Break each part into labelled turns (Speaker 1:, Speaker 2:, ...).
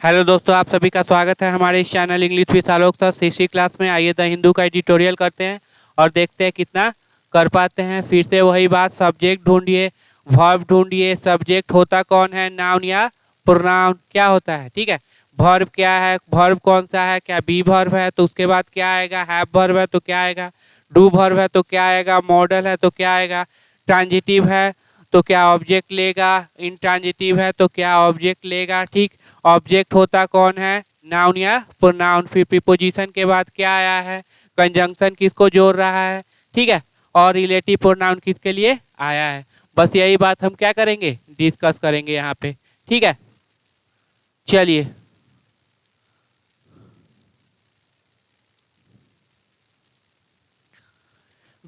Speaker 1: Hello दोस्तों, आप सभी का स्वागत है हमारे इस channel English with Alok sir history class में। आइए द हिंदू का एडिटोरियल करते हैं और देखते हैं कितना कर पाते हैं। फिर से वही बात, सब्जेक्ट ढूंढिए, वर्ब ढूंढिए। सब्जेक्ट होता कौन है, नाउन या प्रोनाउन, क्या होता है, ठीक है। वर्ब क्या है, वर्ब कौन सा है, क्या बी वर्ब है तो उसके बाद क्या आएगा, हैव वर्ब है तो क्या आएगा, डू वर्ब है तो क्या आएगा, मॉडल है तो क्या आएगा, ट्रांजिटिव है तो क्या ऑब्जेक्ट लेगा, इंट्रांजिटिव है तो क्या ऑब्जेक्ट लेगा, ठीक। ऑब्जेक्ट होता कौन है, नाउन या प्रोनाउन। फिर प्रीपोजिशन के बाद क्या आया है, कंजंक्शन किसको जोड़ रहा है, ठीक है। और रिलेटिव प्रोनाउन किसके लिए आया है। बस यही बात हम क्या करेंगे, डिस्कस करेंगे यहाँ पे, ठीक है। चलिए,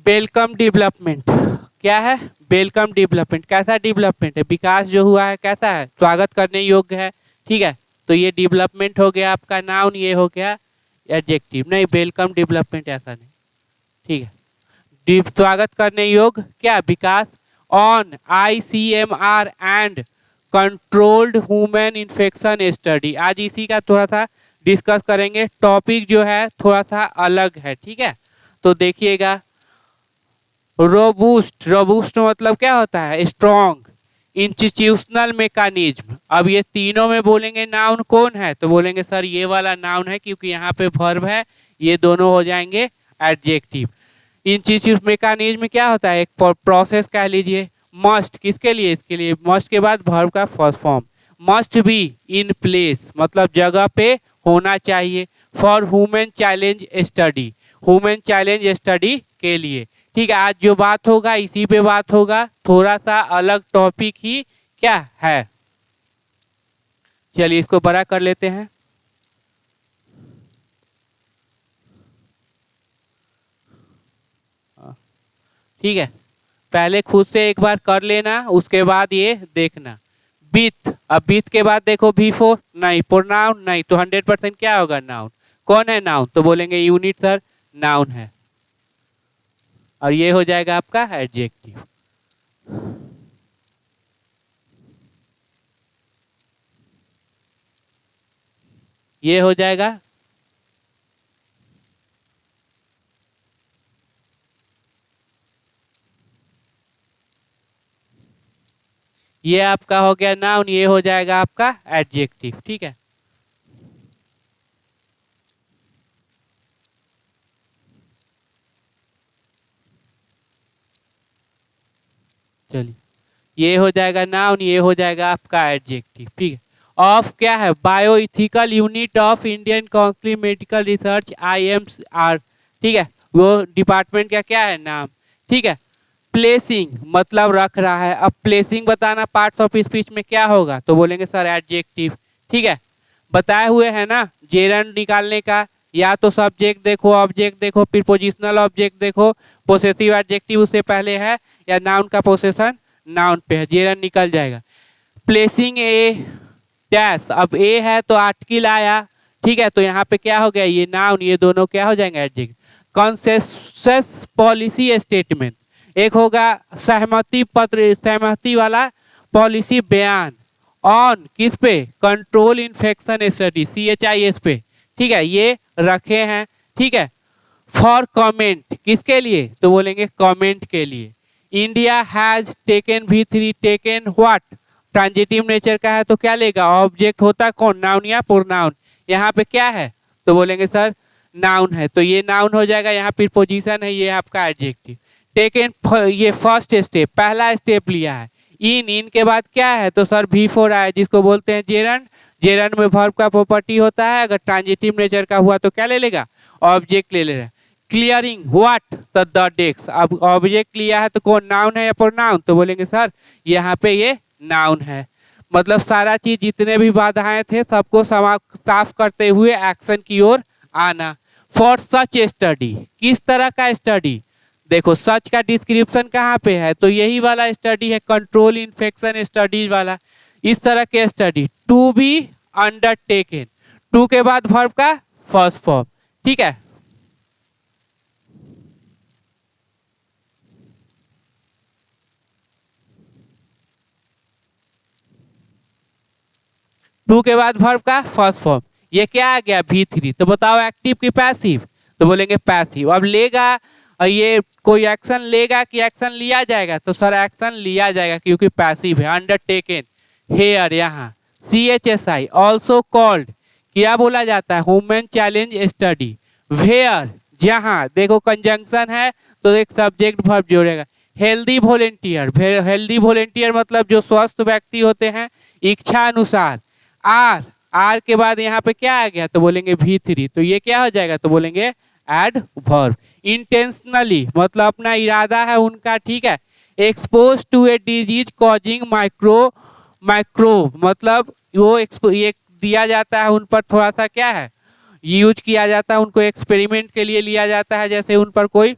Speaker 1: वेलकम डेवलपमेंट क्या है, वेलकम डेवलपमेंट कैसा डेवलपमेंट है, विकास जो हुआ है कैसा है, स्वागत करने योग्य है, ठीक है। तो ये डेवलपमेंट हो गया आपका नाउन, ये हो गया एडजेक्टिव। नहीं, वेलकम डेवलपमेंट ऐसा नहीं, ठीक है। स्वागत करने योग्य क्या, विकास। On ICMR and controlled human infection study, आज इसी का थोड़ा सा डिस्कस करेंगे। टॉपिक जो है थोड़ा सा अलग है, ठीक है। तो देखिएगा, रोबूस्ट, रोबूस्ट मतलब क्या होता है, स्ट्रॉन्ग। इंस्टीट्यूशनल मैकेनिज्म, अब ये तीनों में बोलेंगे नाउन कौन है तो बोलेंगे सर ये वाला नाउन है, क्योंकि यहाँ पे वर्ब है, ये दोनों हो जाएंगे एडजेक्टिव। इंस्टीट्यूट मैकेनिज्म क्या होता है, एक प्रोसेस कह लीजिए। मस्ट किसके लिए, इसके लिए मस्ट के बाद वर्ब का first form. Must be in place मतलब जगह पे होना चाहिए। For human challenge study, human challenge study के लिए, ठीक है। आज जो बात होगा इसी पे बात होगा, थोड़ा सा अलग टॉपिक ही क्या है। चलिए इसको बड़ा कर लेते हैं। ठीक है, पहले खुद से एक बार कर लेना, उसके बाद ये देखना। विथ, अब विथ के बाद देखो बिफोर नहीं, प्रोनाउन नहीं, तो 100% क्या होगा, नाउन। कौन है नाउन तो बोलेंगे यूनिट सर नाउन है, और ये हो जाएगा आपका एडजेक्टिव। ये हो जाएगा, ये आपका हो गया नाउन, ये हो जाएगा आपका एडजेक्टिव, ठीक है। चलिए, ये हो जाएगा नाउन, ये हो जाएगा आपका एडजेक्टिव, ठीक है। ऑफ क्या है, bioethical unit of Indian Council Medical Research IMR, ठीक है। वो डिपार्टमेंट का क्या है नाम, ठीक है। प्लेसिंग मतलब रख रहा है, अब प्लेसिंग बताना पार्ट्स ऑफ स्पीच में क्या होगा तो बोलेंगे सर एडजेक्टिव, ठीक है। बताए हुए है ना जेरंड निकालने का, या तो सब्जेक्ट देखो, ऑब्जेक्ट देखो, प्रीपोजिशनल ऑब्जेक्ट देखो, पोसेसिव एडजेक्टिव उससे पहले है, या नाउन का पोसेशन नाउन पे है, जेरंड निकल जाएगा। प्लेसिंग ए डैश, अब ए है तो आर्टिकल आया, ठीक है। तो यहाँ पे क्या हो गया, ये नाउन, ये दोनों क्या हो जाएंगे एडजेक्टिव। कंसेंसस पॉलिसी स्टेटमेंट, एक होगा सहमति पत्र, सहमति वाला पॉलिसी बयान। ऑन किस पे, कंट्रोल इन्फेक्शन स्टडी CHIS पे, ठीक है, ये रखे हैं, ठीक है। फॉर कमेंट किसके लिए तो बोलेंगे कमेंट के लिए। India has taken V3, taken what, transitive nature का है तो क्या लेगा, ऑब्जेक्ट होता कौन, नाउन या प्रोनाउन। यहाँ पे क्या है तो बोलेंगे सर नाउन है, तो ये नाउन हो जाएगा, यहाँ प्रीपोजिशन है, ये आपका एडजेक्टिव। टेकन ये फर्स्ट स्टेप, पहला स्टेप लिया है। इन के बाद क्या है तो सर V4 आया, जिसको बोलते हैं जेरंड। जेरंड में वर्ब का प्रॉपर्टी होता है, अगर ट्रांजिटिव नेचर का हुआ तो क्या ले लेगा, ऑब्जेक्ट ले लेगा। क्लियरिंग व्हाट द डेस्क, अब ऑब्जेक्ट लिया है तो कौन, नाउन है या प्रोनाउन तो बोलेंगे सर यहाँ पे ये नाउन है। मतलब सारा चीज जितने भी बाधाएं थे सबको साफ करते हुए एक्शन की ओर आना। फॉर सच स्टडी, किस तरह का स्टडी, देखो सच का डिस्क्रिप्शन कहाँ पे है तो यही वाला स्टडी है, कंट्रोल इन्फेक्शन स्टडीज वाला, इस तरह के study. To be undertaken, to के बाद वर्ब का फर्स्ट फॉर्म, ठीक है। टू के बाद वर्ब का फर्स्ट फॉर्म, ये क्या आ गया V3। तो बताओ एक्टिव की पैसिव, तो बोलेंगे पैसिव। अब लेगा ये कोई एक्शन लेगा कि एक्शन लिया जाएगा, तो सर एक्शन लिया जाएगा क्योंकि पैसिव है। अंडरटेकन हेयर यहाँ CHSI ऑल्सो कॉल्ड क्या बोला जाता है, ह्यूमन चैलेंज स्टडी। वेयर जहाँ देखो कंजंक्शन है तो एक सब्जेक्ट वर्ब जोड़ेगा। हेल्दी वॉलेंटियर, हेल्दी वॉलेंटियर मतलब जो स्वस्थ व्यक्ति होते हैं इच्छा अनुसार। आर के बाद यहाँ पे क्या आ गया, तो बोलेंगे V3, तो ये क्या हो जाएगा, तो बोलेंगे एड वर्ब। इंटेंशनली मतलब अपना इरादा है उनका, ठीक है। Expose to a disease causing microbe मतलब वो ये दिया जाता है उन पर, थोड़ा सा क्या है यूज किया जाता है, उनको एक्सपेरिमेंट के लिए लिया जाता है। जैसे उन पर कोई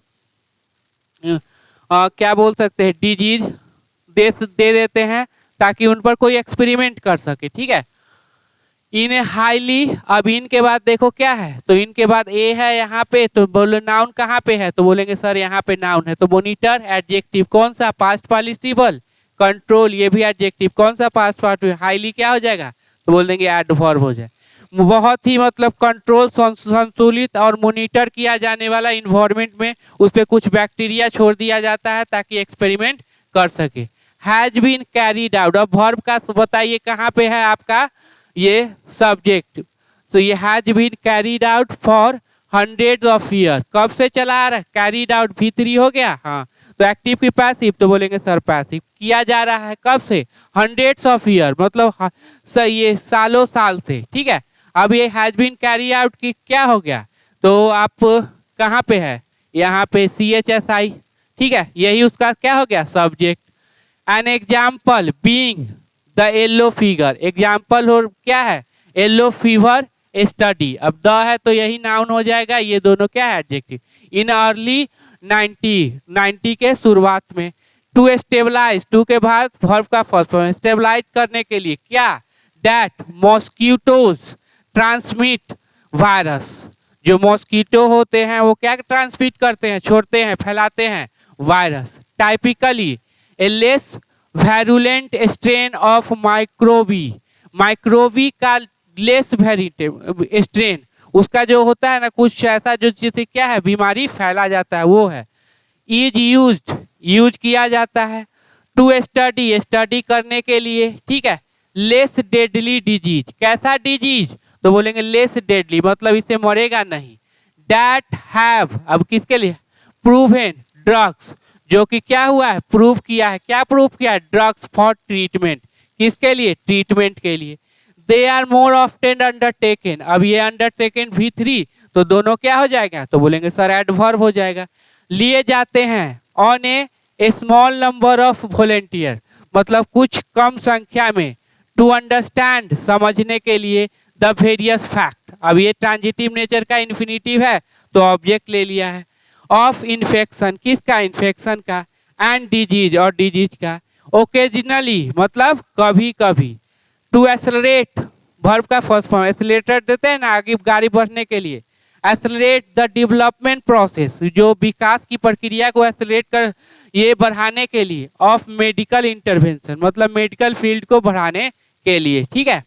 Speaker 1: क्या बोल सकते हैं डिजीज दे देते हैं ताकि उन पर कोई एक्सपेरिमेंट कर सके, ठीक है। इन हाईली, अब इनके बाद देखो क्या है, तो इनके बाद ए है यहाँ पे, तो बोलो नाउन कहाँ पे है, तो बोलेंगे सर यहाँ पे नाउन है। तो मोनिटर एडजेक्टिव कौन सा, पास्ट पार्टिसिपल। कंट्रोल ये भी एडजेक्टिव कौन सा, पास्ट पार्टिसिपल। हाईली क्या हो जाएगा, तो बोल देंगे एडवर्ब हो जाए। बहुत ही मतलब कंट्रोल संतुलित और मॉनिटर किया जाने वाला इन्वायरमेंट में उस पर कुछ बैक्टीरिया छोड़ दिया जाता है ताकि एक्सपेरिमेंट कर सके। हैज बीन कैरीड आउट, अब वर्ब का बताइए कहाँ पे है आपका ये सब्जेक्ट, तो ये has been carried out for hundreds of year, कब से चला आ रहा है, कैरीड आउट V3 हो गया। हाँ तो एक्टिव की पैसिव, तो बोलेंगे सर पैसिव किया जा रहा है कब से, हंड्रेड्स ऑफ ईयर मतलब ये सालों साल से, ठीक है। अब ये हैज बीन कैरी आउट की क्या हो गया, तो आप कहाँ पे है, यहाँ पे CHSI, ठीक है, यही उसका क्या हो गया subject. An example being the yellow figure, example और क्या है येलो फीवर स्टडी। अब द है तो यही नाउन हो जाएगा, ये दोनों क्या है एडजेक्टिव। इन अर्ली 90 के शुरुआत में। टू स्टेबलाइज, टू के बाद वर्ब का फर्स्ट फॉर्म, स्टेबलाइज करने के लिए क्या, दैट मॉस्किटोज ट्रांसमिट वायरस, जो मॉस्किटो होते हैं वो क्या ट्रांसमिट करते हैं, छोड़ते हैं, फैलाते हैं virus. Typically a less virulent strain of microbe का लेस स्ट्रेन, उसका जो होता है ना कुछ ऐसा जो जिससे क्या है बीमारी फैला जाता है वो है। इज यूज किया जाता है। टू स्टडी करने के लिए, ठीक है। लेस डेडली डिजीज, कैसा डिजीज, तो बोलेंगे लेस डेडली मतलब इससे मरेगा नहीं। डैट हैव, अब किसके लिए, प्रूवन ड्रग्स, जो कि क्या हुआ है प्रूव किया है, क्या प्रूव किया है, ड्रग्स फॉर ट्रीटमेंट, किसके लिए, ट्रीटमेंट के लिए। They are more often undertaken, अब ये अंडरटेकन V3, तो दोनों क्या हो जाएगा, तो बोलेंगे सर एडवर्ब हो जाएगा। लिए जाते हैं on A small number of volunteer, मतलब कुछ कम संख्या में। टू अंडरस्टैंड, समझने के लिए। द वेरियस फैक्ट, अब ये ट्रांजिटिव नेचर का इन्फिनिटिव है तो ऑब्जेक्ट ले लिया है। ऑफ इन्फेक्शन, किसका, इन्फेक्शन का। एंड डिजीज, और डिजीज का। ओकेजनली मतलब कभी कभी। टू एक्सेलरेट, वर्ब का फर्स्ट फॉर्म, एक्सेलरेटर देते हैं ना आगे गाड़ी बढ़ने के लिए। एक्सेलरेट द डेवलपमेंट प्रोसेस, जो विकास की प्रक्रिया को एक्सेलरेट कर ये बढ़ाने के लिए। ऑफ मेडिकल इंटरवेंशन मतलब मेडिकल फील्ड को बढ़ाने के लिए, ठीक है।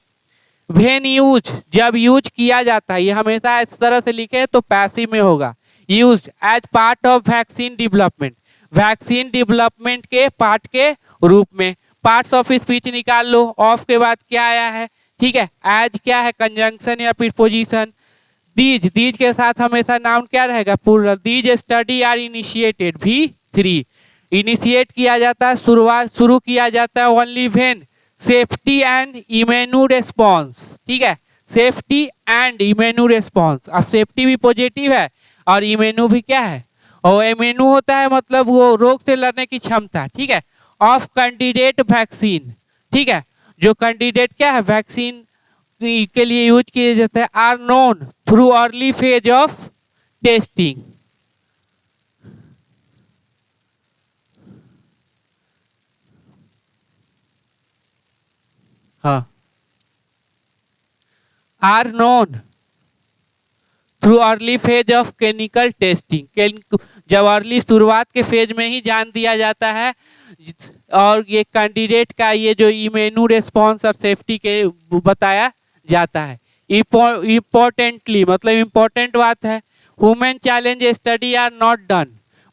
Speaker 1: व्हेन यूज, जब यूज किया जाता है, ये हमेशा इस तरह से लिखे तो पैसिव में होगा। Use as part of vaccine development, vaccine development के पार्ट के रूप में। पार्ट्स ऑफ स्पीच निकाल लो, ऑफ के बाद क्या आया है, ठीक है। एज क्या है, कंजंक्शन या प्रीपोजिशन। दीज के साथ हमेशा नाउन क्या रहेगा, plural. These study are initiated V3, initiate किया जाता है, शुरू किया जाता है only when safety and immune response, ठीक है। सेफ्टी एंड इम्यून रेस्पॉन्स, अब सेफ्टी भी पॉजिटिव है और इम्यून भी क्या है, और इम्यून होता है मतलब वो रोग से लड़ने की क्षमता, ठीक है। ऑफ कैंडिडेट वैक्सीन, ठीक है, जो कैंडिडेट क्या है वैक्सीन के लिए यूज किए जाते हैं। Are known through early phase of testing, हाँ। Are known through early phase of clinical testing, जब अर्ली शुरुआत के फेज में ही जान दिया जाता है। और ये कैंडिडेट का ये जो इम्यून रेस्पॉन्स और सेफ्टी के बताया जाता है। इम्पोर्टेंटली मतलब इम्पोर्टेंट बात है। Human challenge study are not done,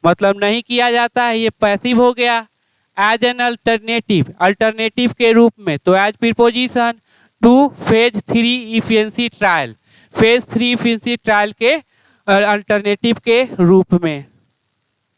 Speaker 1: मतलब नहीं किया जाता है, ये पैसिव हो गया। एज एन अल्टरनेटिव, अल्टरनेटिव के रूप में, तो as preposition to phase 3 efficiency trial, phase 3 efficiency trial के अल्टरनेटिव के रूप में।